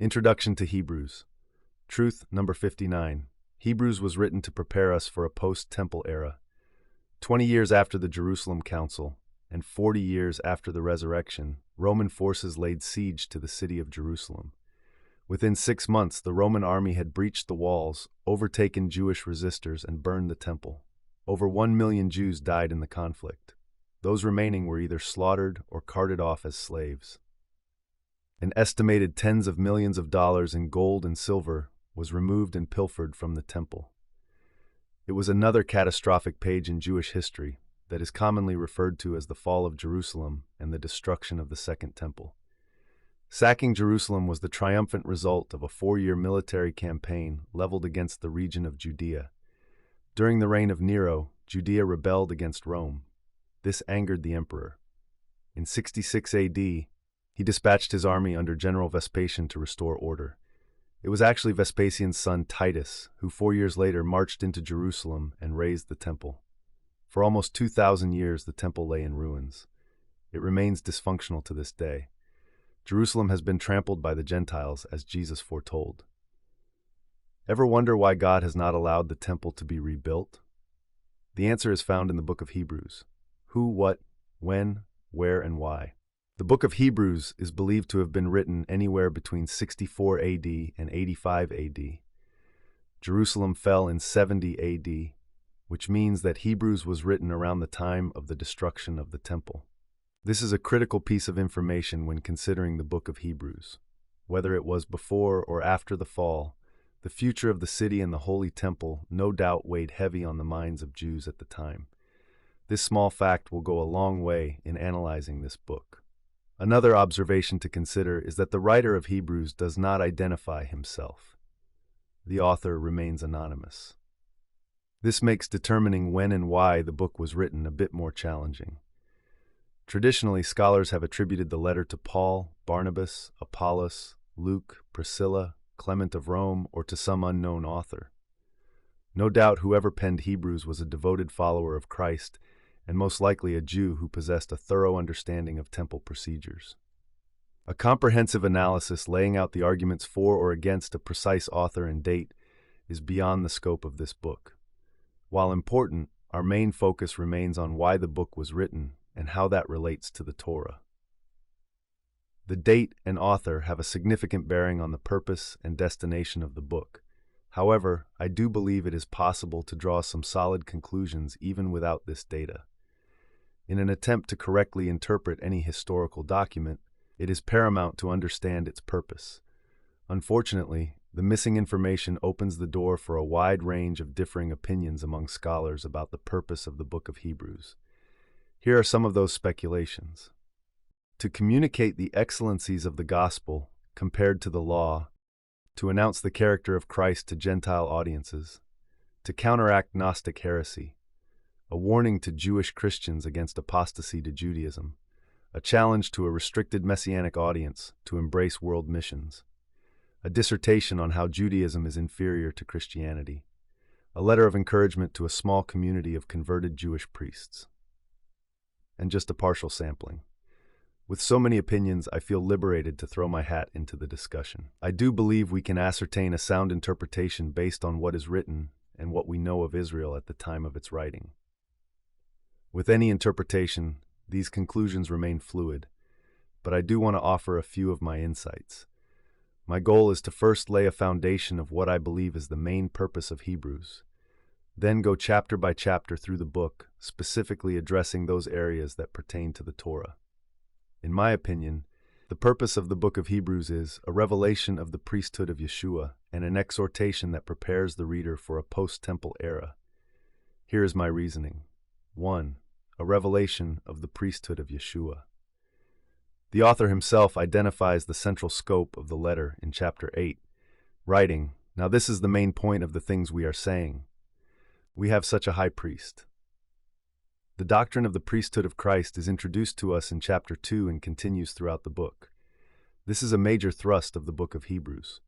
Introduction to Hebrews. Truth number 59. Hebrews was written to prepare us for a post-temple era. 20 years after the Jerusalem Council, and 40 years after the resurrection, Roman forces laid siege to the city of Jerusalem. Within 6 months, the Roman army had breached the walls, overtaken Jewish resistors, and burned the temple. Over 1 million Jews died in the conflict. Those remaining were either slaughtered or carted off as slaves. An estimated tens of millions of dollars in gold and silver was removed and pilfered from the temple. It was another catastrophic page in Jewish history that is commonly referred to as the fall of Jerusalem and the destruction of the Second Temple. Sacking Jerusalem was the triumphant result of a 4-year military campaign leveled against the region of Judea. During the reign of Nero, Judea rebelled against Rome. This angered the emperor. In 66 AD, he dispatched his army under General Vespasian to restore order. It was actually Vespasian's son Titus who 4 years later marched into Jerusalem and razed the temple. For almost 2,000 years, the temple lay in ruins. It remains dysfunctional to this day. Jerusalem has been trampled by the Gentiles, as Jesus foretold. Ever wonder why God has not allowed the temple to be rebuilt? The answer is found in the book of Hebrews. Who, what, when, where, and why. The book of Hebrews is believed to have been written anywhere between 64 AD and 85 AD. Jerusalem fell in 70 AD, which means that Hebrews was written around the time of the destruction of the temple. This is a critical piece of information when considering the book of Hebrews. Whether it was before or after the fall, the future of the city and the Holy Temple no doubt weighed heavy on the minds of Jews at the time. This small fact will go a long way in analyzing this book. Another observation to consider is that the writer of Hebrews does not identify himself. The author remains anonymous. This makes determining when and why the book was written a bit more challenging. Traditionally, scholars have attributed the letter to Paul, Barnabas, Apollos, Luke, Priscilla, Clement of Rome, or to some unknown author. No doubt whoever penned Hebrews was a devoted follower of Christ, and most likely a Jew who possessed a thorough understanding of temple procedures. A comprehensive analysis laying out the arguments for or against a precise author and date is beyond the scope of this book. While important, our main focus remains on why the book was written and how that relates to the Torah. The date and author have a significant bearing on the purpose and destination of the book. However, I do believe it is possible to draw some solid conclusions even without this data. In an attempt to correctly interpret any historical document, it is paramount to understand its purpose. Unfortunately, the missing information opens the door for a wide range of differing opinions among scholars about the purpose of the book of Hebrews. Here are some of those speculations. To communicate the excellencies of the gospel compared to the law, to announce the character of Christ to Gentile audiences, to counteract Gnostic heresy, a warning to Jewish Christians against apostasy to Judaism, a challenge to a restricted Messianic audience to embrace world missions, a dissertation on how Judaism is inferior to Christianity, a letter of encouragement to a small community of converted Jewish priests, and just a partial sampling. With so many opinions, I feel liberated to throw my hat into the discussion. I do believe we can ascertain a sound interpretation based on what is written and what we know of Israel at the time of its writing. With any interpretation, these conclusions remain fluid, but I do want to offer a few of my insights. My goal is to first lay a foundation of what I believe is the main purpose of Hebrews, then go chapter by chapter through the book, specifically addressing those areas that pertain to the Torah. In my opinion, the purpose of the book of Hebrews is a revelation of the priesthood of Yeshua and an exhortation that prepares the reader for a post-temple era. Here is my reasoning. 1. A revelation of the priesthood of Yeshua. The author himself identifies the central scope of the letter in chapter 8, writing, "Now this is the main point of the things we are saying. We have such a high priest." The doctrine of the priesthood of Christ is introduced to us in chapter 2 and continues throughout the book. This is a major thrust of the book of Hebrews.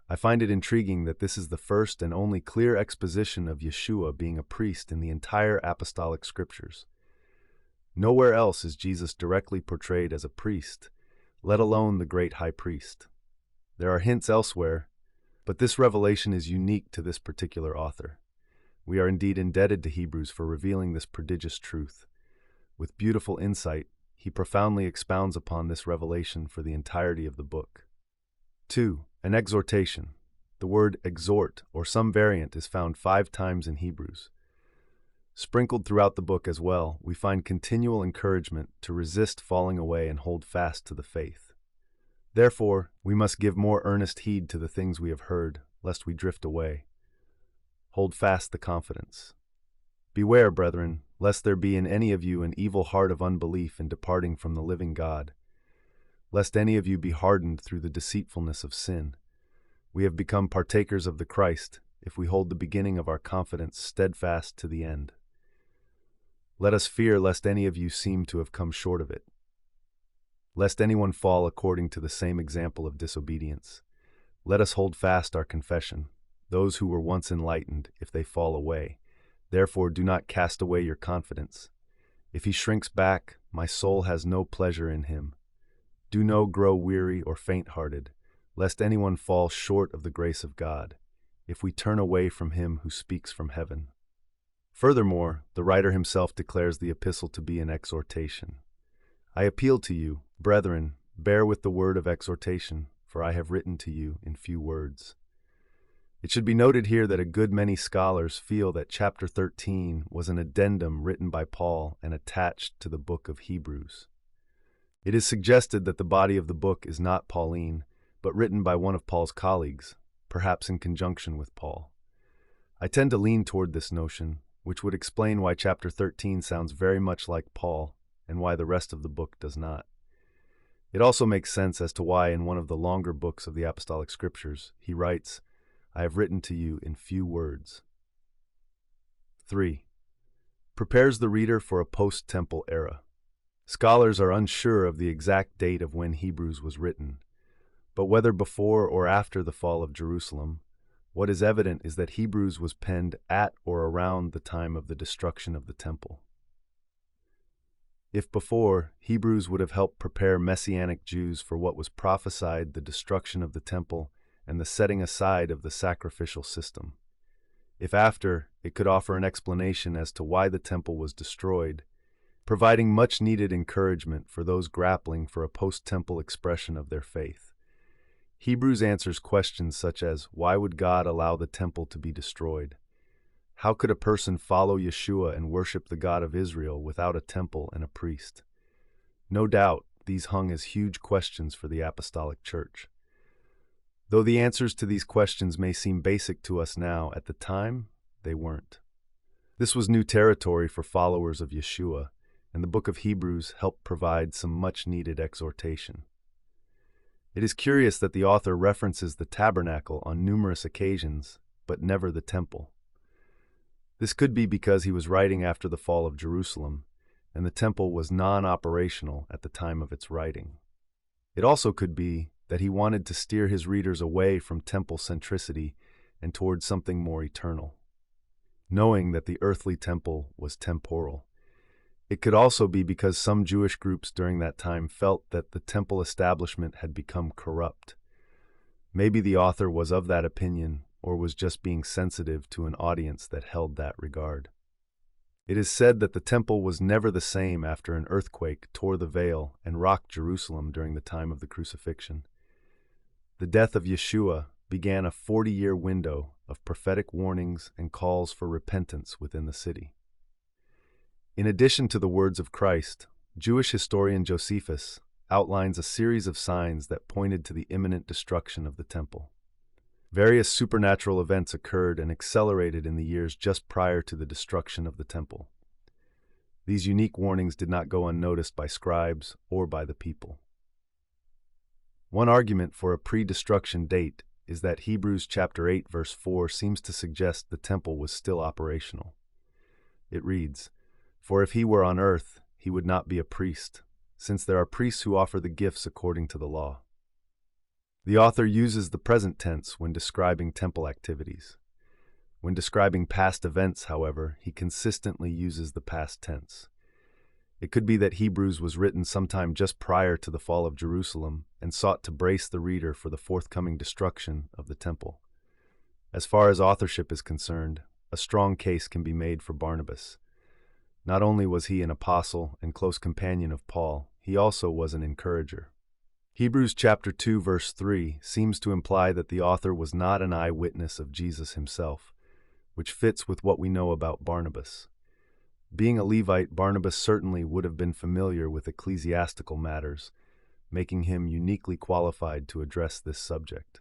I find it intriguing that this is the first and only clear exposition of Yeshua being a priest in the entire apostolic scriptures. Nowhere else is Jesus directly portrayed as a priest, let alone the great high priest. There are hints elsewhere, but this revelation is unique to this particular author. We are indeed indebted to Hebrews for revealing this prodigious truth. With beautiful insight, he profoundly expounds upon this revelation for the entirety of the book. 2. An exhortation. The word exhort, or some variant, is found 5 times in Hebrews. Sprinkled throughout the book as well, we find continual encouragement to resist falling away and hold fast to the faith. Therefore, we must give more earnest heed to the things we have heard, lest we drift away. Hold fast the confidence. Beware, brethren, lest there be in any of you an evil heart of unbelief in departing from the living God, lest any of you be hardened through the deceitfulness of sin. We have become partakers of the Christ, if we hold the beginning of our confidence steadfast to the end. Let us fear lest any of you seem to have come short of it, lest anyone fall according to the same example of disobedience. Let us hold fast our confession, those who were once enlightened, if they fall away. Therefore do not cast away your confidence. If he shrinks back, my soul has no pleasure in him. Do no grow weary or faint-hearted, lest anyone fall short of the grace of God, if we turn away from him who speaks from heaven. Furthermore, the writer himself declares the epistle to be an exhortation. I appeal to you, brethren, bear with the word of exhortation, for I have written to you in few words. It should be noted here that a good many scholars feel that chapter 13 was an addendum written by Paul and attached to the book of Hebrews. It is suggested that the body of the book is not Pauline, but written by one of Paul's colleagues, perhaps in conjunction with Paul. I tend to lean toward this notion, which would explain why chapter 13 sounds very much like Paul and why the rest of the book does not. It also makes sense as to why in one of the longer books of the Apostolic Scriptures, he writes, I have written to you in few words. 3. Prepares the reader for a post-temple era. Scholars are unsure of the exact date of when Hebrews was written, but whether before or after the fall of Jerusalem, what is evident is that Hebrews was penned at or around the time of the destruction of the temple. If before, Hebrews would have helped prepare Messianic Jews for what was prophesied the destruction of the temple and the setting aside of the sacrificial system. If after, it could offer an explanation as to why the temple was destroyed, providing much-needed encouragement for those grappling for a post-temple expression of their faith. Hebrews answers questions such as, why would God allow the temple to be destroyed? How could a person follow Yeshua and worship the God of Israel without a temple and a priest? No doubt, these hung as huge questions for the apostolic church. Though the answers to these questions may seem basic to us now, at the time, they weren't. This was new territory for followers of Yeshua, and the book of Hebrews helped provide some much-needed exhortation. It is curious that the author references the tabernacle on numerous occasions, but never the temple. This could be because he was writing after the fall of Jerusalem, and the temple was non-operational at the time of its writing. It also could be that he wanted to steer his readers away from temple centricity and towards something more eternal, knowing that the earthly temple was temporal. It could also be because some Jewish groups during that time felt that the temple establishment had become corrupt. Maybe the author was of that opinion, or was just being sensitive to an audience that held that regard. It is said that the temple was never the same after an earthquake tore the veil and rocked Jerusalem during the time of the crucifixion. The death of Yeshua began a 40-year window of prophetic warnings and calls for repentance within the city. In addition to the words of Christ, Jewish historian Josephus outlines a series of signs that pointed to the imminent destruction of the temple. Various supernatural events occurred and accelerated in the years just prior to the destruction of the temple. These unique warnings did not go unnoticed by scribes or by the people. One argument for a pre-destruction date is that Hebrews chapter 8 verse 4 seems to suggest the temple was still operational. It reads, "For if he were on earth, he would not be a priest, since there are priests who offer the gifts according to the law." The author uses the present tense when describing temple activities. When describing past events, however, he consistently uses the past tense. It could be that Hebrews was written sometime just prior to the fall of Jerusalem and sought to brace the reader for the forthcoming destruction of the temple. As far as authorship is concerned, a strong case can be made for Barnabas. Not only was he an apostle and close companion of Paul, he also was an encourager. Hebrews chapter 2 verse 3 seems to imply that the author was not an eyewitness of Jesus himself, which fits with what we know about Barnabas. Being a Levite, Barnabas certainly would have been familiar with ecclesiastical matters, making him uniquely qualified to address this subject.